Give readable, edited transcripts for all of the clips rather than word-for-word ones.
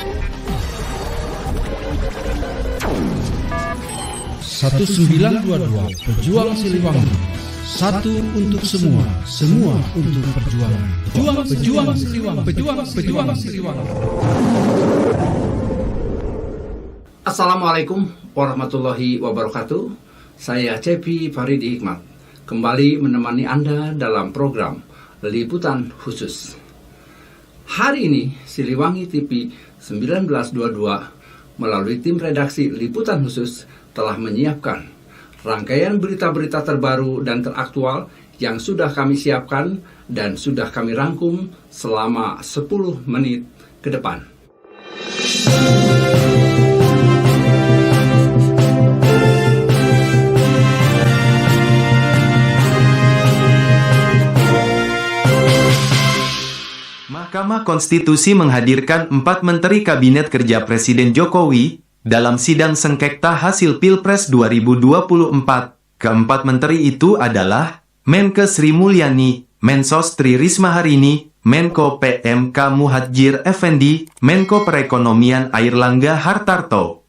1922 Pejuang Siliwangi. Satu untuk semua, semua untuk perjuangan. Pejuang Siliwangi. Pejuang Siliwangi. Assalamualaikum warahmatullahi wabarakatuh. Saya Cepi Faridi Hikmat, kembali menemani Anda dalam program Liputan Khusus. Hari ini Siliwangi TV 1922 melalui tim redaksi Liputan Khusus telah menyiapkan rangkaian berita-berita terbaru dan teraktual yang sudah kami siapkan dan sudah kami rangkum selama 10 menit ke depan. Mahkamah Konstitusi menghadirkan 4 Menteri Kabinet Kerja Presiden Jokowi dalam sidang sengketa hasil Pilpres 2024. Keempat menteri itu adalah Menkes Sri Mulyani, Mensos Tri Risma Harini, Menko PMK Muhadjir Effendi, Menko Perekonomian Airlangga Hartarto.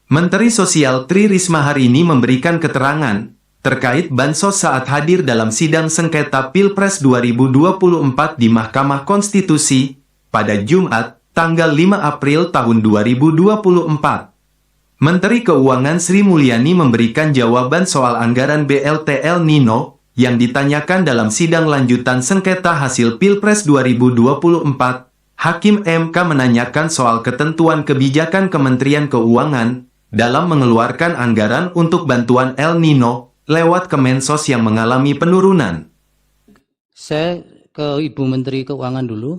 Menteri Sosial Tri Risma Harini memberikan keterangan terkait bansos saat hadir dalam sidang sengketa Pilpres 2024 di Mahkamah Konstitusi pada Jumat, tanggal 5 April tahun 2024. Menteri Keuangan Sri Mulyani memberikan jawaban soal anggaran BLT El Nino yang ditanyakan dalam sidang lanjutan sengketa hasil Pilpres 2024. Hakim MK menanyakan soal ketentuan kebijakan Kementerian Keuangan dalam mengeluarkan anggaran untuk bantuan El Nino lewat Kemensos yang mengalami penurunan. Saya ke Ibu Menteri Keuangan dulu.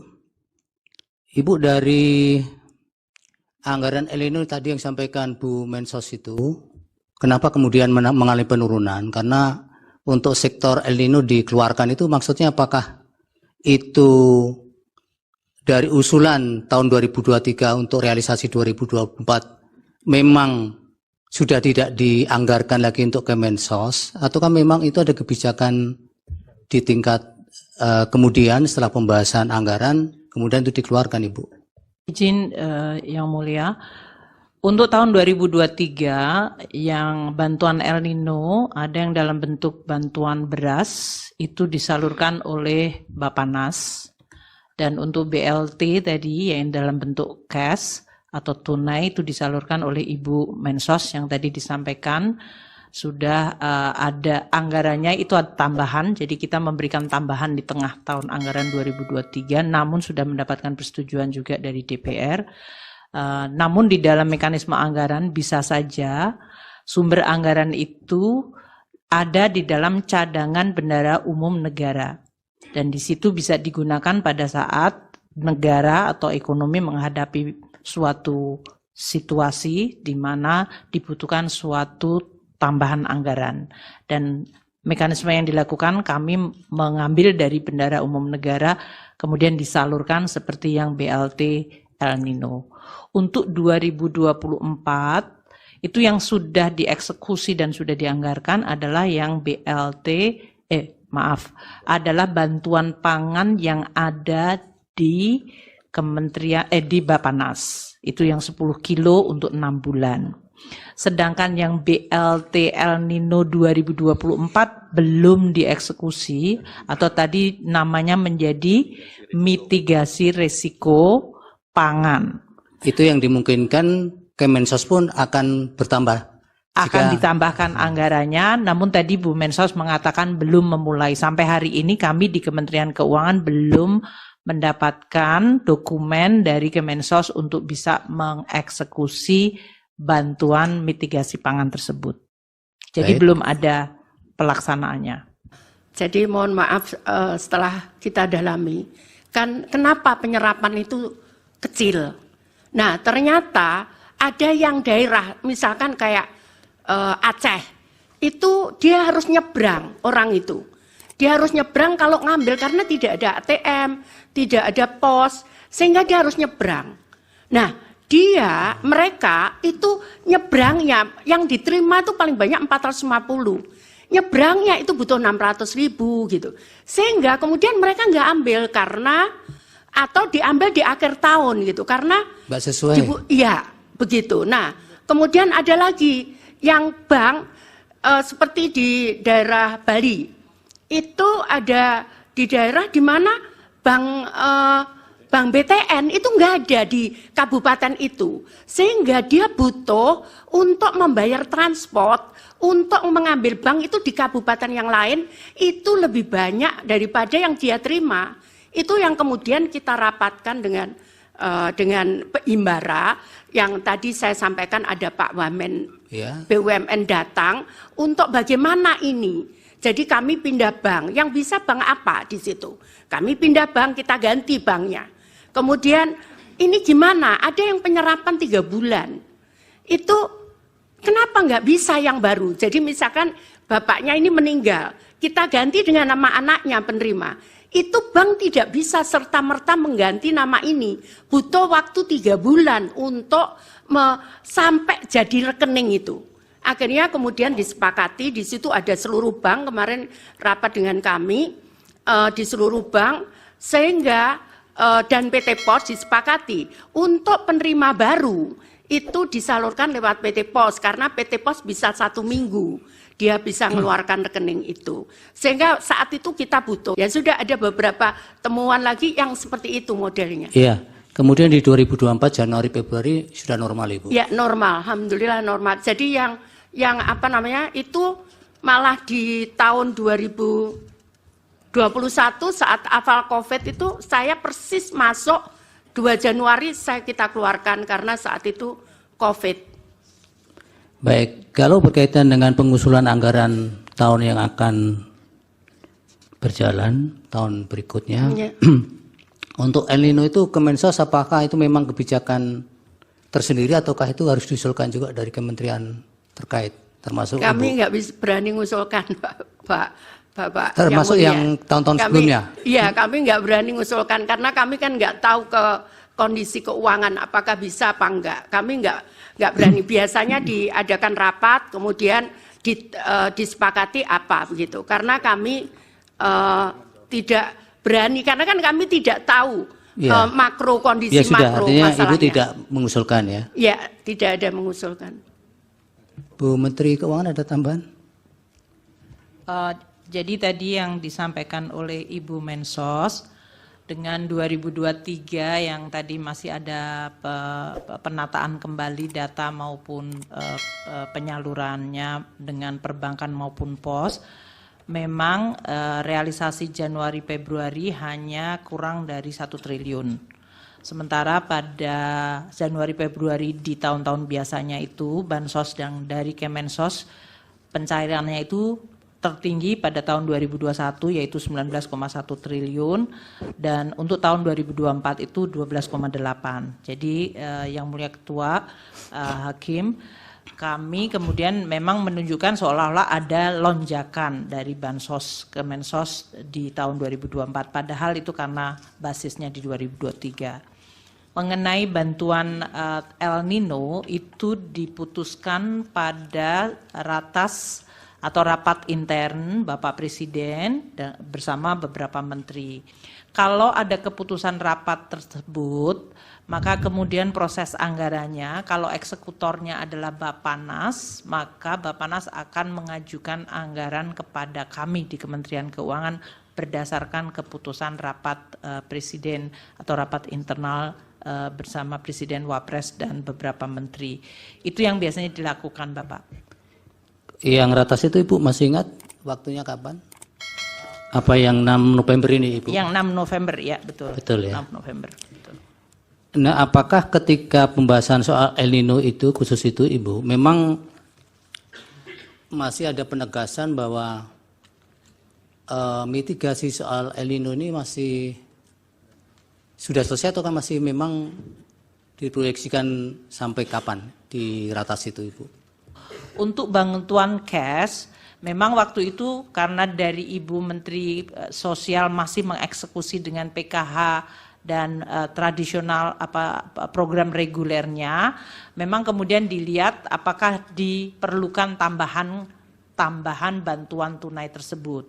Ibu, dari anggaran El Nino tadi yang sampaikan Bu Mensos itu, kenapa kemudian mengalami penurunan? Karena untuk sektor El Nino dikeluarkan itu maksudnya apakah itu dari usulan tahun 2023 untuk realisasi 2024 memang sudah tidak dianggarkan lagi untuk Kemensos, ataukah memang itu ada kebijakan di tingkat kemudian setelah pembahasan anggaran kemudian itu dikeluarkan, Ibu? Izin yang mulia, untuk tahun 2023 yang bantuan El Nino ada yang dalam bentuk bantuan beras itu disalurkan oleh Bappenas, dan untuk BLT tadi yang dalam bentuk cash atau tunai itu disalurkan oleh Ibu Mensos yang tadi disampaikan. Sudah ada anggarannya, itu ada tambahan, jadi kita memberikan tambahan di tengah tahun anggaran 2023, namun sudah mendapatkan persetujuan juga dari DPR. Namun di dalam mekanisme anggaran bisa saja sumber anggaran itu ada di dalam cadangan bendahara umum negara, dan di situ bisa digunakan pada saat negara atau ekonomi menghadapi suatu situasi di mana dibutuhkan suatu tambahan anggaran, dan mekanisme yang dilakukan kami mengambil dari bendahara umum negara kemudian disalurkan seperti yang BLT El Nino. Untuk 2024 itu yang sudah dieksekusi dan sudah dianggarkan adalah yang adalah bantuan pangan yang ada di Kementerian di Bappenas. Itu yang 10 kilo untuk 6 bulan. Sedangkan yang BLT El Nino 2024 belum dieksekusi, atau tadi namanya menjadi mitigasi risiko pangan. Itu yang dimungkinkan Kemensos pun akan bertambah. Akan ditambahkan anggarannya, namun tadi Bu Mensos mengatakan belum memulai. Sampai hari ini kami di Kementerian Keuangan belum mendapatkan dokumen dari Kemensos untuk bisa mengeksekusi bantuan mitigasi pangan tersebut. Jadi belum ada pelaksanaannya. Jadi mohon maaf, setelah kita dalami, kan kenapa penyerapan itu kecil. Nah ternyata ada yang daerah, misalkan kayak Aceh, itu dia harus nyebrang, orang itu. Dia harus nyebrang kalau ngambil karena tidak ada ATM, tidak ada pos, sehingga dia harus nyebrang. Nah, mereka itu nyebrangnya, yang diterima itu paling banyak 450. Nyebrangnya itu butuh 600.000 gitu. Sehingga kemudian mereka nggak ambil karena atau diambil di akhir tahun gitu, karena Mbak sesuai. Iya, begitu. Nah, kemudian ada lagi yang bank seperti di daerah Bali, itu ada di daerah di mana bank BTN itu nggak ada di kabupaten itu, sehingga dia butuh untuk membayar transport, untuk mengambil bank itu di kabupaten yang lain itu lebih banyak daripada yang dia terima. Itu yang kemudian kita rapatkan dengan Himbara yang tadi saya sampaikan, ada Pak Wamen BUMN datang untuk bagaimana ini. Jadi kami pindah bank, yang bisa bank apa di situ? Kami pindah bank, kita ganti banknya. Kemudian ini gimana? Ada yang penyerapan 3 bulan. Itu kenapa nggak bisa yang baru? Jadi misalkan bapaknya ini meninggal, kita ganti dengan nama anaknya penerima. Itu bank tidak bisa serta-merta mengganti nama ini. Butuh waktu 3 bulan untuk sampai jadi rekening itu. Akhirnya kemudian disepakati, di situ ada seluruh bank, kemarin rapat dengan kami di seluruh bank, sehingga dan PT Pos disepakati untuk penerima baru itu disalurkan lewat PT Pos, karena PT Pos bisa 1 minggu dia bisa mengeluarkan rekening itu, sehingga saat itu kita butuh. Ya sudah, ada beberapa temuan lagi yang seperti itu modelnya. Iya. Kemudian di 2024 Januari Februari sudah normal, Ibu? Ya, normal, alhamdulillah normal. Jadi yang apa namanya itu malah di tahun 2021 saat awal COVID itu saya persis masuk 2 Januari kita keluarkan karena saat itu COVID. Baik, kalau berkaitan dengan pengusulan anggaran tahun yang akan berjalan, tahun berikutnya, untuk El Nino itu Kemensos apakah itu memang kebijakan tersendiri ataukah itu harus diusulkan juga dari kementerian terkait, termasuk kami nggak berani mengusulkan, Bapak. Termasuk yang tahun-tahun sebelumnya? Iya, kami nggak berani mengusulkan karena kami kan nggak tahu ke kondisi keuangan apakah bisa apa enggak. Kami nggak berani. Biasanya diadakan rapat, kemudian disepakati apa begitu. Karena kami tidak berani, karena kan kami tidak tahu makro kondisi makro artinya masalahnya. Ibu tidak mengusulkan ya? Ya, tidak ada mengusulkan. Bu Menteri Keuangan ada tambahan? Jadi tadi yang disampaikan oleh Ibu Mensos dengan 2023 yang tadi masih ada penataan kembali data maupun penyalurannya dengan perbankan maupun pos, memang realisasi Januari Februari hanya kurang dari 1 triliun. Sementara pada Januari Februari di tahun-tahun biasanya itu Bansos dan dari Kemensos pencairannya itu tertinggi pada tahun 2021 yaitu 19,1 triliun dan untuk tahun 2024 itu 12,8. Jadi yang mulia Ketua Hakim, kami kemudian memang menunjukkan seolah-olah ada lonjakan dari Bansos ke Mensos di tahun 2024, padahal itu karena basisnya di 2023. Mengenai bantuan El Nino itu diputuskan pada rapat intern Bapak Presiden bersama beberapa menteri. Kalau ada keputusan rapat tersebut, maka kemudian proses anggarannya, kalau eksekutornya adalah Bappenas, maka Bappenas akan mengajukan anggaran kepada kami di Kementerian Keuangan berdasarkan keputusan rapat Presiden atau rapat internal bersama Presiden, Wapres, dan beberapa menteri. Itu yang biasanya dilakukan, Bapak. Yang ratas itu Ibu masih ingat waktunya kapan? Apa yang 6 November ini Ibu? Yang 6 November, ya betul. Betul ya. 6 November. Betul. Nah, apakah ketika pembahasan soal El Nino itu, khusus itu Ibu, memang masih ada penegasan bahwa mitigasi soal El Nino ini masih sudah selesai atau kan masih memang diproyeksikan sampai kapan di ratas itu Ibu? Untuk bantuan cash, memang waktu itu karena dari Ibu Menteri Sosial masih mengeksekusi dengan PKH dan tradisional program regulernya, memang kemudian dilihat apakah diperlukan tambahan bantuan tunai tersebut.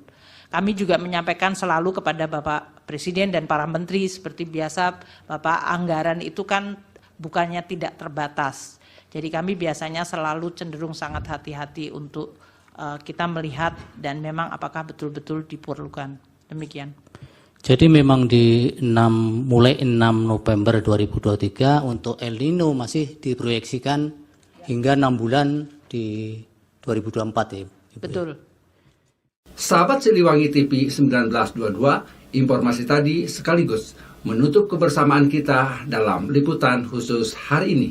Kami juga menyampaikan selalu kepada Bapak Presiden dan para menteri seperti biasa, Bapak, anggaran itu kan bukannya tidak terbatas. Jadi kami biasanya selalu cenderung sangat hati-hati untuk kita melihat dan memang apakah betul-betul diperlukan. Demikian. Jadi memang mulai 6 November 2023 untuk El Nino masih diproyeksikan hingga 6 bulan di 2024 ya. Betul. Sahabat Siliwangi TV 1922, informasi tadi sekaligus menutup kebersamaan kita dalam liputan khusus hari ini.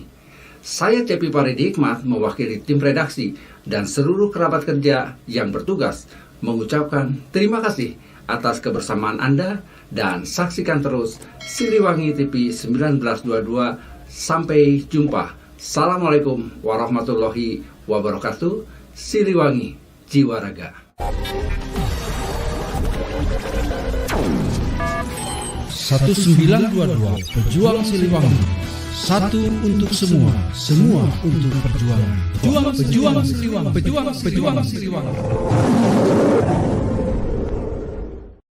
Saya Cepi Paridi Hikmat mewakili tim redaksi dan seluruh kerabat kerja yang bertugas mengucapkan terima kasih atas kebersamaan Anda dan saksikan terus Siliwangi TV 1922. Sampai jumpa. Assalamualaikum warahmatullahi wabarakatuh. Siliwangi Jiwa Raga. 1922 Pejuang Siliwangi. Satu untuk semua, semua untuk perjuangan. Pejuang Siliwangi. Pejuang Siliwangi.